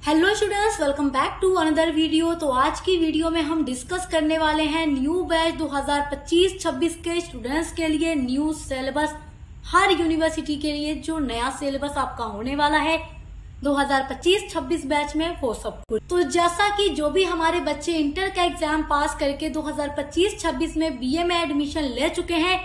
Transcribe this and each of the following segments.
Hello students, welcome back to another video. तो आज की वीडियो में हम डिस्कस करने वाले हैं न्यू बैच 2025-26 के स्टूडेंट्स के लिए न्यू सिलेबस, हर यूनिवर्सिटी के लिए जो नया सिलेबस आपका होने वाला है 2025-26 बैच में वो सब कुछ। तो जैसा कि जो भी हमारे बच्चे इंटर का एग्जाम पास करके 2025-26 में बीए में एडमिशन ले चुके हैं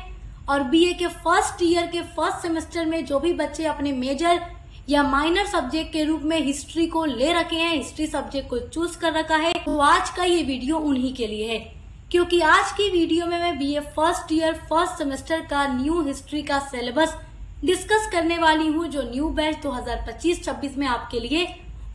और बीए के फर्स्ट ईयर के फर्स्ट सेमेस्टर में जो भी बच्चे अपने मेजर या माइनर सब्जेक्ट के रूप में हिस्ट्री को ले रखे हैं, हिस्ट्री सब्जेक्ट को चूज कर रखा है, तो आज का ये वीडियो उन्हीं के लिए है। क्योंकि आज की वीडियो में मैं BA first year first semester का न्यू हिस्ट्री का सिलेबस डिस्कस करने वाली हूँ, जो न्यू बैच 2025-26 में आपके लिए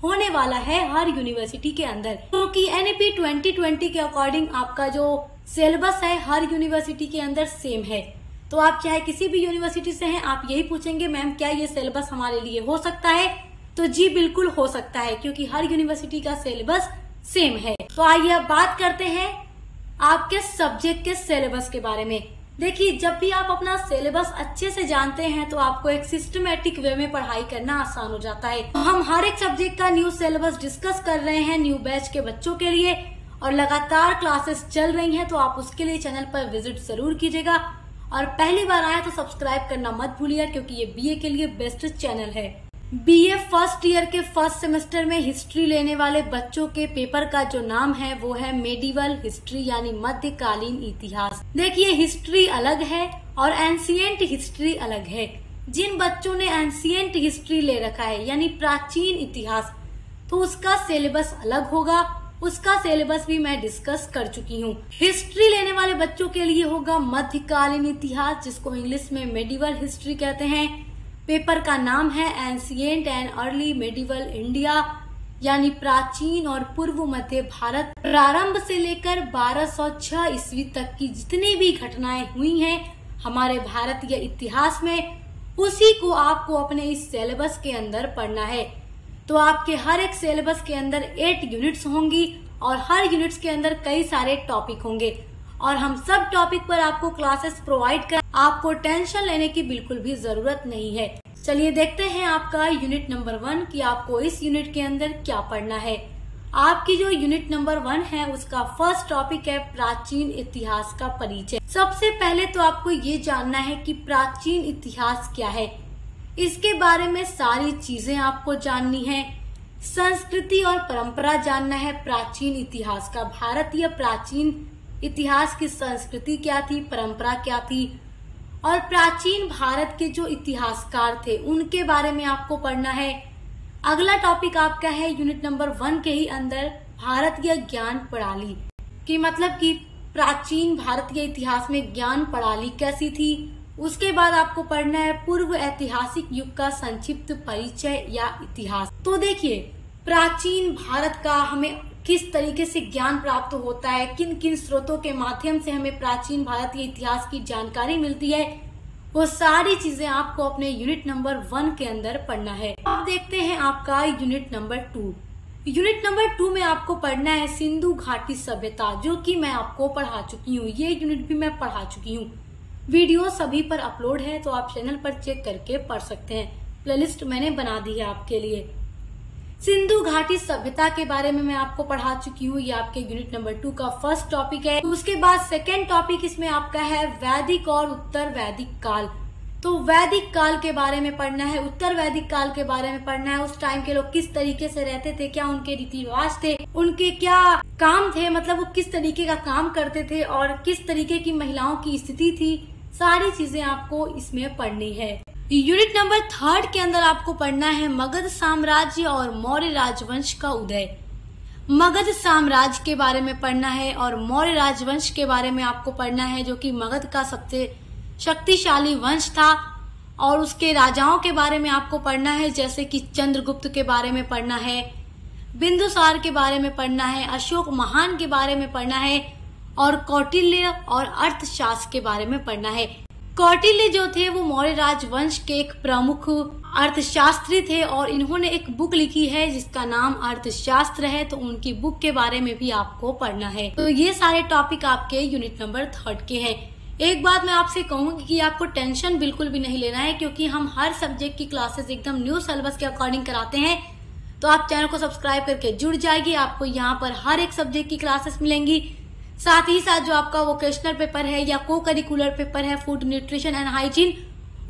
होने वाला है हर यूनिवर्सिटी के अंदर। क्योंकि एनईपी 2020 के अकॉर्डिंग आपका जो सिलेबस है हर यूनिवर्सिटी के अंदर सेम है। तो आप चाहे किसी भी यूनिवर्सिटी से हैं, आप यही पूछेंगे मैम क्या ये सिलेबस हमारे लिए हो सकता है? तो जी बिल्कुल हो सकता है, क्योंकि हर यूनिवर्सिटी का सिलेबस सेम है। तो आइए अब बात करते हैं आपके सब्जेक्ट के सिलेबस के बारे में। देखिए, जब भी आप अपना सिलेबस अच्छे से जानते हैं तो आपको एक सिस्टमेटिक वे में पढ़ाई करना आसान हो जाता है। तो हम हर एक सब्जेक्ट का न्यू सिलेबस डिस्कस कर रहे हैं न्यू बैच के बच्चों के लिए, और लगातार क्लासेस चल रही हैं, तो आप उसके लिए चैनल पर विजिट जरूर कीजिएगा। और पहली बार आए तो सब्सक्राइब करना मत भूलिए, क्योंकि ये बीए के लिए बेस्ट चैनल है। बीए फर्स्ट ईयर के फर्स्ट सेमेस्टर में हिस्ट्री लेने वाले बच्चों के पेपर का जो नाम है वो है मेडिवल हिस्ट्री, यानी मध्यकालीन इतिहास। देखिए, हिस्ट्री अलग है और एंशिएंट हिस्ट्री अलग है। जिन बच्चों ने एंशिएंट हिस्ट्री ले रखा है यानी प्राचीन इतिहास, तो उसका सिलेबस अलग होगा, उसका सिलेबस भी मैं डिस्कस कर चुकी हूँ। हिस्ट्री लेने वाले बच्चों के लिए होगा मध्यकालीन इतिहास, जिसको इंग्लिश में मेडिवल हिस्ट्री कहते हैं। पेपर का नाम है ancient and early medieval India, यानी प्राचीन और पूर्व मध्य भारत, प्रारंभ से लेकर 1206 ईस्वी तक की जितनी भी घटनाएं हुई हैं हमारे भारतीय इतिहास में, उसी को आपको अपने इस सिलेबस के अंदर पढ़ना है। तो आपके हर एक सिलेबस के अंदर 8 यूनिट्स होंगी और हर यूनिट्स के अंदर कई सारे टॉपिक होंगे, और हम सब टॉपिक पर आपको क्लासेस प्रोवाइड कर, आपको टेंशन लेने की बिल्कुल भी जरूरत नहीं है। चलिए देखते हैं आपका यूनिट नंबर 1 कि आपको इस यूनिट के अंदर क्या पढ़ना है। आपकी जो यूनिट नंबर 1 है उसका फर्स्ट टॉपिक है प्राचीन इतिहास का परिचय। सबसे पहले तो आपको ये जानना है कि प्राचीन इतिहास क्या है, इसके बारे में सारी चीजें आपको जाननी है। संस्कृति और परंपरा जानना है प्राचीन इतिहास का। भारतीय प्राचीन इतिहास की संस्कृति क्या थी, परंपरा क्या थी, और प्राचीन भारत के जो इतिहासकार थे उनके बारे में आपको पढ़ना है। अगला टॉपिक आपका है यूनिट नंबर 1 के ही अंदर भारतीय ज्ञान प्रणाली, कि मतलब कि प्राचीन भारतीय इतिहास में ज्ञान प्रणाली कैसी थी। उसके बाद आपको पढ़ना है पूर्व ऐतिहासिक युग का संक्षिप्त परिचय या इतिहास। तो देखिए, प्राचीन भारत का हमें किस तरीके से ज्ञान प्राप्त होता है, किन किन स्रोतों के माध्यम से हमें प्राचीन भारतीय इतिहास की जानकारी मिलती है, वो सारी चीजें आपको अपने यूनिट नंबर 1 के अंदर पढ़ना है। अब देखते हैं आपका यूनिट नंबर 2। यूनिट नंबर 2 में आपको पढ़ना है सिंधु घाटी सभ्यता, जो कि मैं आपको पढ़ा चुकी हूँ। ये यूनिट भी मैं पढ़ा चुकी हूँ, वीडियो सभी पर अपलोड है, तो आप चैनल पर चेक करके पढ़ सकते हैं। प्लेलिस्ट मैंने बना दी है आपके लिए। सिंधु घाटी सभ्यता के बारे में मैं आपको पढ़ा चुकी हूँ, ये आपके यूनिट नंबर 2 का फर्स्ट टॉपिक है। उसके बाद सेकेंड टॉपिक इसमें आपका है वैदिक और उत्तर वैदिक काल। तो वैदिक काल के बारे में पढ़ना है, उत्तर वैदिक काल के बारे में पढ़ना है। उस टाइम के लोग किस तरीके से रहते थे, क्या उनके रीति रिवाज थे, उनके क्या काम थे, मतलब वो किस तरीके का काम करते थे और किस तरीके की महिलाओं की स्थिति थी, सारी चीजें आपको इसमें पढ़नी है। यूनिट नंबर 3 के अंदर आपको पढ़ना है मगध साम्राज्य और मौर्य राजवंश का उदय। मगध साम्राज्य के बारे में पढ़ना है और मौर्य राजवंश के बारे में आपको पढ़ना है, जो कि मगध का सबसे शक्तिशाली वंश था, और उसके राजाओं के बारे में आपको पढ़ना है, जैसे कि चंद्रगुप्त के बारे में पढ़ना है, बिंदुसार के बारे में पढ़ना है, अशोक महान के बारे में पढ़ना है, और कौटिल्य और अर्थशास्त्र के बारे में पढ़ना है। कौटिल्य जो थे वो मौर्य राजवंश के एक प्रमुख अर्थशास्त्री थे, और इन्होंने एक बुक लिखी है जिसका नाम अर्थशास्त्र है, तो उनकी बुक के बारे में भी आपको पढ़ना है। तो ये सारे टॉपिक आपके यूनिट नंबर 3 के हैं। एक बात मैं आपसे कहूंगी कि आपको टेंशन बिल्कुल भी नहीं लेना है, क्योंकि हम हर सब्जेक्ट की क्लासेस एकदम न्यू सिलेबस के अकॉर्डिंग कराते हैं। तो आप चैनल को सब्सक्राइब करके जुड़ जाइए। आपको यहाँ पर हर एक सब्जेक्ट की क्लासेस मिलेंगी। साथ ही साथ जो आपका वोकेशनल पेपर है या को करिकुलर पेपर है फूड न्यूट्रिशन एंड हाइजीन,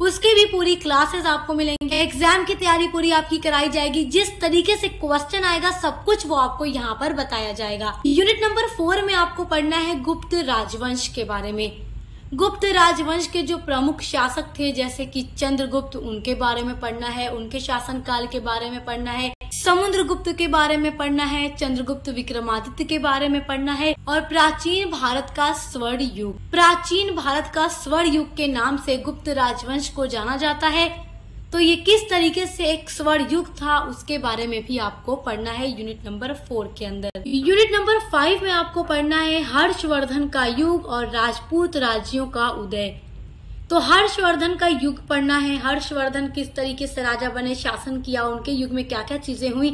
उसकी भी पूरी क्लासेस आपको मिलेंगे। एग्जाम की तैयारी पूरी आपकी कराई जाएगी। जिस तरीके से क्वेश्चन आएगा सब कुछ वो आपको यहाँ पर बताया जाएगा। यूनिट नंबर 4 में आपको पढ़ना है गुप्त राजवंश के बारे में। गुप्त राजवंश के जो प्रमुख शासक थे जैसे कि चंद्रगुप्त, उनके बारे में पढ़ना है, उनके शासनकाल के बारे में पढ़ना है, समुद्रगुप्त के बारे में पढ़ना है, चंद्रगुप्त विक्रमादित्य के बारे में पढ़ना है और प्राचीन भारत का स्वर्ण युग। प्राचीन भारत का स्वर्ण युग के नाम से गुप्त राजवंश को जाना जाता है। तो ये किस तरीके से एक स्वर्ण युग था उसके बारे में भी आपको पढ़ना है यूनिट नंबर 4 के अंदर। यूनिट नंबर 5 में आपको पढ़ना है हर्षवर्धन का युग और राजपूत राज्यों का उदय। तो हर्षवर्धन का युग पढ़ना है। हर्षवर्धन किस तरीके से राजा बने, शासन किया, उनके युग में क्या क्या चीजें हुई,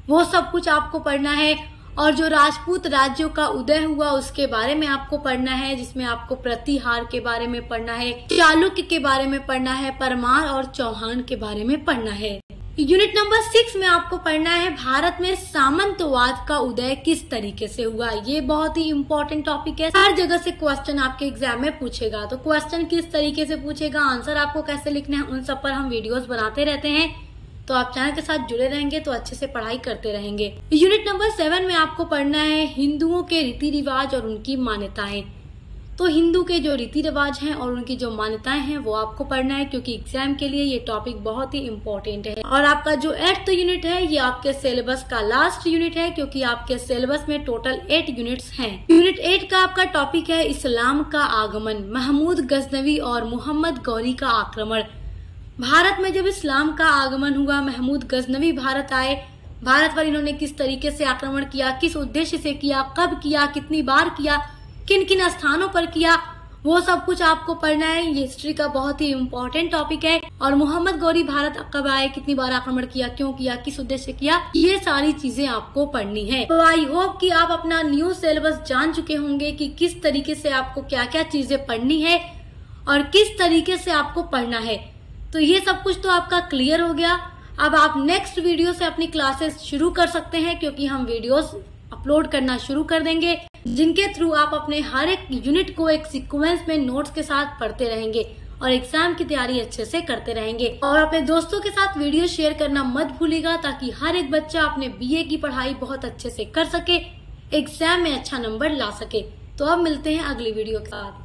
वो सब कुछ आपको पढ़ना है। और जो राजपूत राज्यों का उदय हुआ उसके बारे में आपको पढ़ना है, जिसमें आपको प्रतिहार के बारे में पढ़ना है, चालुक्य के बारे में पढ़ना है, परमार और चौहान के बारे में पढ़ना है। यूनिट नंबर 6 में आपको पढ़ना है भारत में सामंतवाद का उदय किस तरीके से हुआ। ये बहुत ही इम्पोर्टेंट टॉपिक है, हर जगह से क्वेश्चन आपके एग्जाम में पूछेगा। तो क्वेश्चन किस तरीके से पूछेगा, आंसर आपको कैसे लिखना है, उन सब पर हम वीडियोस बनाते रहते हैं। तो आप चैनल के साथ जुड़े रहेंगे तो अच्छे से पढ़ाई करते रहेंगे। यूनिट नंबर 7 में आपको पढ़ना है हिंदुओं के रीति रिवाज और उनकी मान्यताएं। तो हिंदू के जो रीति रिवाज हैं और उनकी जो मान्यताएं हैं वो आपको पढ़ना है, क्योंकि एग्जाम के लिए ये टॉपिक बहुत ही इम्पोर्टेंट है। और आपका जो 8th यूनिट है ये आपके सिलेबस का लास्ट यूनिट है, क्योंकि आपके सिलेबस में टोटल 8 यूनिट्स हैं। यूनिट 8 का आपका टॉपिक है इस्लाम का आगमन, महमूद गजनवी और मोहम्मद गौरी का आक्रमण। भारत में जब इस्लाम का आगमन हुआ, महमूद गजनवी भारत आए, भारत पर इन्होंने किस तरीके से आक्रमण किया, किस उद्देश्य से किया, कब किया, कितनी बार किया, किन किन स्थानों पर किया, वो सब कुछ आपको पढ़ना है। ये हिस्ट्री का बहुत ही इम्पोर्टेंट टॉपिक है। और मोहम्मद गौरी भारत कब आए, कितनी बार आक्रमण किया, क्यों किया, किस उद्देश्य से किया, ये सारी चीजें आपको पढ़नी है। तो आई होप कि आप अपना न्यू सिलेबस जान चुके होंगे कि किस तरीके से आपको क्या क्या चीजें पढ़नी है और किस तरीके से आपको पढ़ना है। तो ये सब कुछ तो आपका क्लियर हो गया। अब आप नेक्स्ट वीडियो से अपनी क्लासेस शुरू कर सकते हैं, क्योंकि हम वीडियोस अपलोड करना शुरू कर देंगे, जिनके थ्रू आप अपने हर एक यूनिट को एक सीक्वेंस में नोट्स के साथ पढ़ते रहेंगे और एग्जाम की तैयारी अच्छे से करते रहेंगे। और अपने दोस्तों के साथ वीडियो शेयर करना मत भूलिएगा, ताकि हर एक बच्चा अपने BA की पढ़ाई बहुत अच्छे से कर सके, एग्जाम में अच्छा नंबर ला सके। तो अब मिलते हैं अगली वीडियो के साथ।